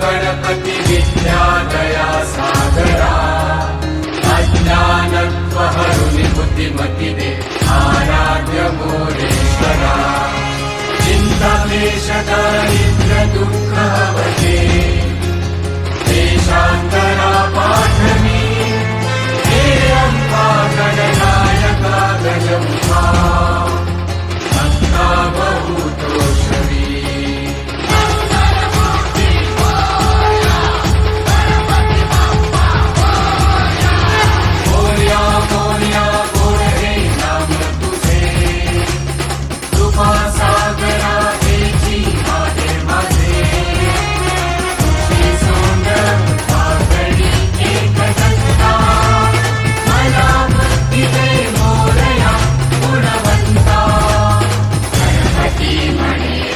गणपति विद्यादया सागरा अज्ञानत्वहरुनि बुद्धिमति दे आराध्य मोरेश्वरा चिन्ताक्लेश दारिद्र्य दुःखहवते देशान्तरा पाठने